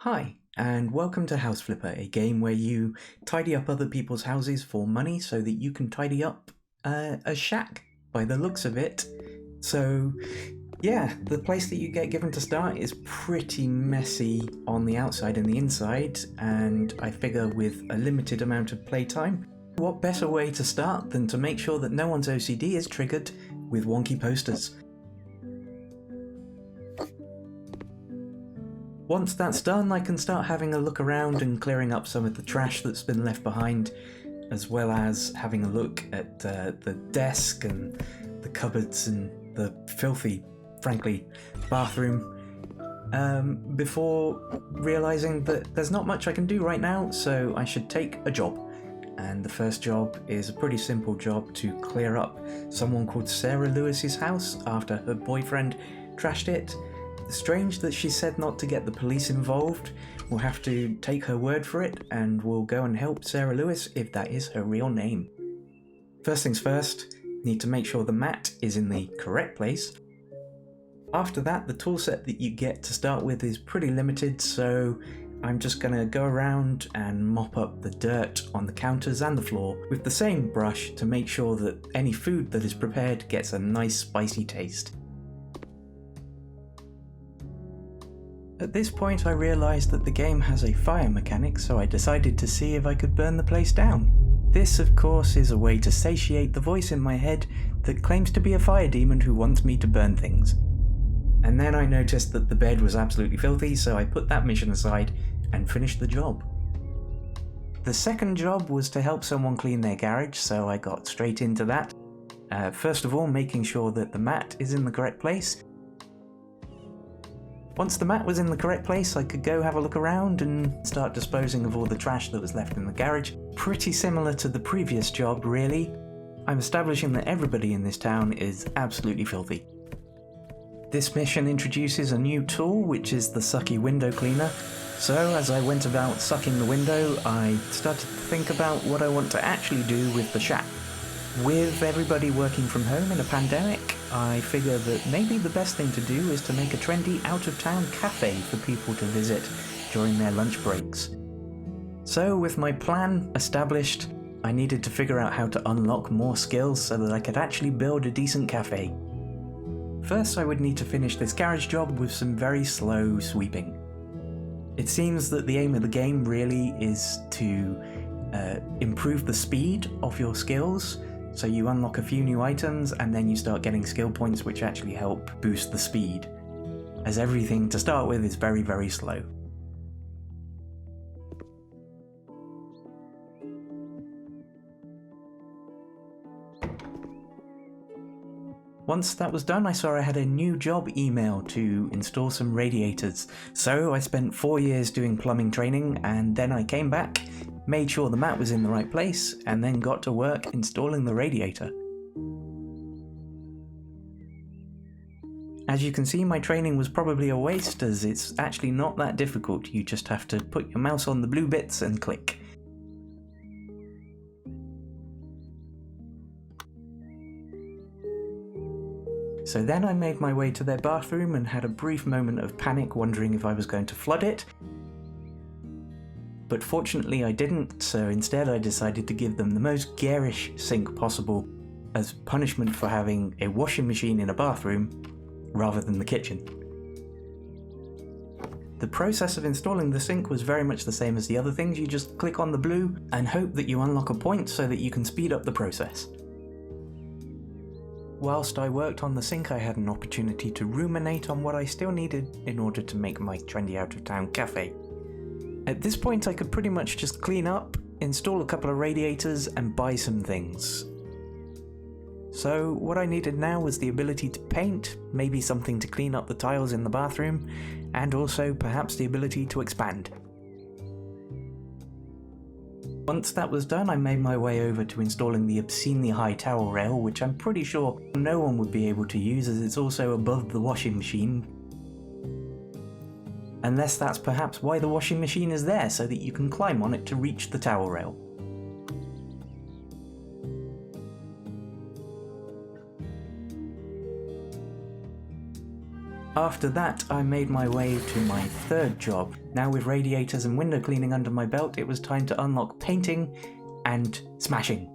Hi, and welcome to House Flipper, a game where you tidy up other people's houses for money so that you can tidy up a shack by the looks of it. So, yeah, the place that you get given to start is pretty messy on the outside and the inside, and I figure with a limited amount of playtime, what better way to start than to make sure that no one's OCD is triggered with wonky posters. Once that's done, I can start having a look around and clearing up some of the trash that's been left behind, as well as having a look at the desk and the cupboards and the filthy, frankly, bathroom, before realising that there's not much I can do right now, so I should take a job. And the first job is a pretty simple job to clear up someone called Sarah Lewis's house after her boyfriend trashed it. Strange that she said not to get the police involved. We'll have to take her word for it, and we'll go and help Sarah Lewis if that is her real name. First things first, need to make sure the mat is in the correct place. After that, the toolset that you get to start with is pretty limited, so I'm just going to go around and mop up the dirt on the counters and the floor with the same brush to make sure that any food that is prepared gets a nice spicy taste. At this point I realised that the game has a fire mechanic, so I decided to see if I could burn the place down. This, of course, is a way to satiate the voice in my head that claims to be a fire demon who wants me to burn things. And then I noticed that the bed was absolutely filthy, so I put that mission aside and finished the job. The second job was to help someone clean their garage, so I got straight into that. First of all, making sure that the mat is in the correct place. Once the mat was in the correct place, I could go have a look around and start disposing of all the trash that was left in the garage. Pretty similar to the previous job, really. I'm establishing that everybody in this town is absolutely filthy. This mission introduces a new tool, which is the sucky window cleaner. So as I went about sucking the window, I started to think about what I want to actually do with the shack. With everybody working from home in a pandemic, I figure that maybe the best thing to do is to make a trendy out-of-town cafe for people to visit during their lunch breaks. So with my plan established, I needed to figure out how to unlock more skills so that I could actually build a decent cafe. First, I would need to finish this garage job with some very slow sweeping. It seems that the aim of the game really is to improve the speed of your skills. So you unlock a few new items and then you start getting skill points which actually help boost the speed, as everything to start with is very, very slow. Once that was done, I saw I had a new job email to install some radiators. So I spent 4 years doing plumbing training, and then I came back, made sure the mat was in the right place, and then got to work installing the radiator. As you can see, my training was probably a waste, as it's actually not that difficult. You just have to put your mouse on the blue bits and click. So then I made my way to their bathroom and had a brief moment of panic, wondering if I was going to flood it. But fortunately I didn't, so instead I decided to give them the most garish sink possible as punishment for having a washing machine in a bathroom rather than the kitchen. The process of installing the sink was very much the same as the other things. You just click on the blue and hope that you unlock a point so that you can speed up the process. Whilst I worked on the sink, I had an opportunity to ruminate on what I still needed in order to make my trendy out-of-town cafe. At this point I could pretty much just clean up, install a couple of radiators and buy some things. So what I needed now was the ability to paint, maybe something to clean up the tiles in the bathroom, and also perhaps the ability to expand. Once that was done, I made my way over to installing the obscenely high towel rail, which I'm pretty sure no one would be able to use as it's also above the washing machine. Unless that's perhaps why the washing machine is there, so that you can climb on it to reach the towel rail. After that, I made my way to my third job. Now with radiators and window cleaning under my belt, it was time to unlock painting and smashing.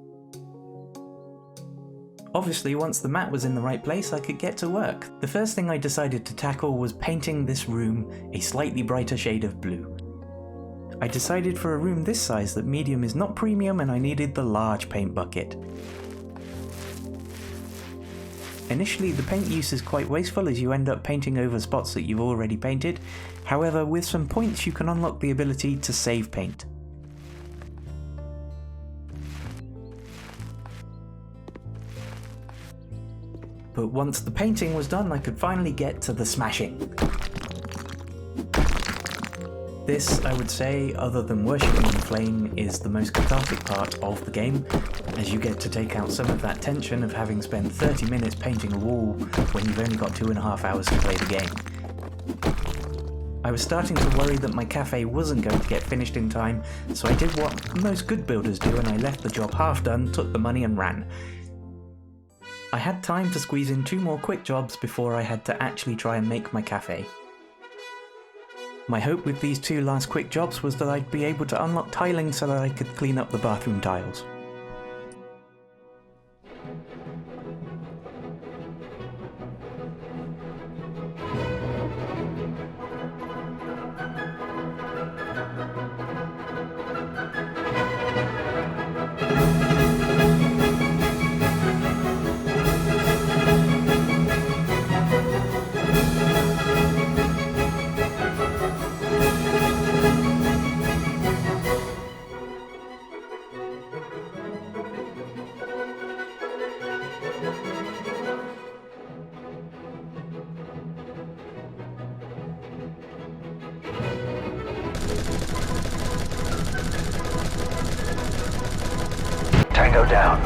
Obviously, once the mat was in the right place, I could get to work. The first thing I decided to tackle was painting this room a slightly brighter shade of blue. I decided for a room this size that medium is not premium and I needed the large paint bucket. Initially, the paint use is quite wasteful as you end up painting over spots that you've already painted. However, with some points you can unlock the ability to save paint. But once the painting was done, I could finally get to the smashing. This, I would say, other than worshipping the flame, is the most cathartic part of the game, as you get to take out some of that tension of having spent 30 minutes painting a wall when you've only got 2.5 hours to play the game. I was starting to worry that my cafe wasn't going to get finished in time, so I did what most good builders do and I left the job half done, took the money and ran. I had time to squeeze in 2 more quick jobs before I had to actually try and make my cafe. My hope with these 2 last quick jobs was that I'd be able to unlock tiling so that I could clean up the bathroom tiles. Tango down.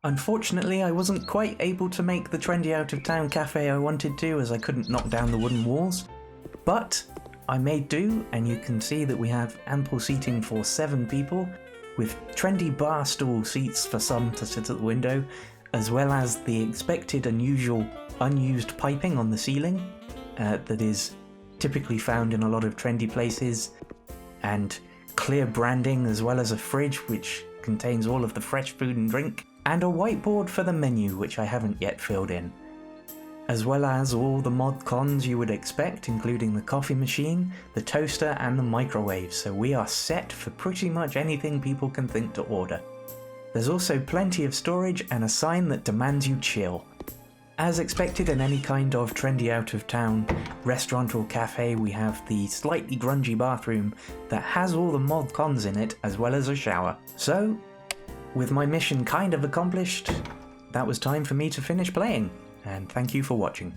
Unfortunately, I wasn't quite able to make the trendy out-of-town cafe I wanted to, as I couldn't knock down the wooden walls. But I made do, and you can see that we have ample seating for 7 people, with trendy bar stool seats for some to sit at the window, as well as the expected and usual unused piping on the ceiling that is typically found in a lot of trendy places, and clear branding, as well as a fridge which contains all of the fresh food and drink, and a whiteboard for the menu which I haven't yet filled in. As well as all the mod cons you would expect, including the coffee machine, the toaster and the microwave, so we are set for pretty much anything people can think to order. There's also plenty of storage and a sign that demands you chill. As expected in any kind of trendy out-of-town restaurant or cafe, we have the slightly grungy bathroom that has all the mod cons in it, as well as a shower. So, with my mission kind of accomplished, that was time for me to finish playing. And thank you for watching.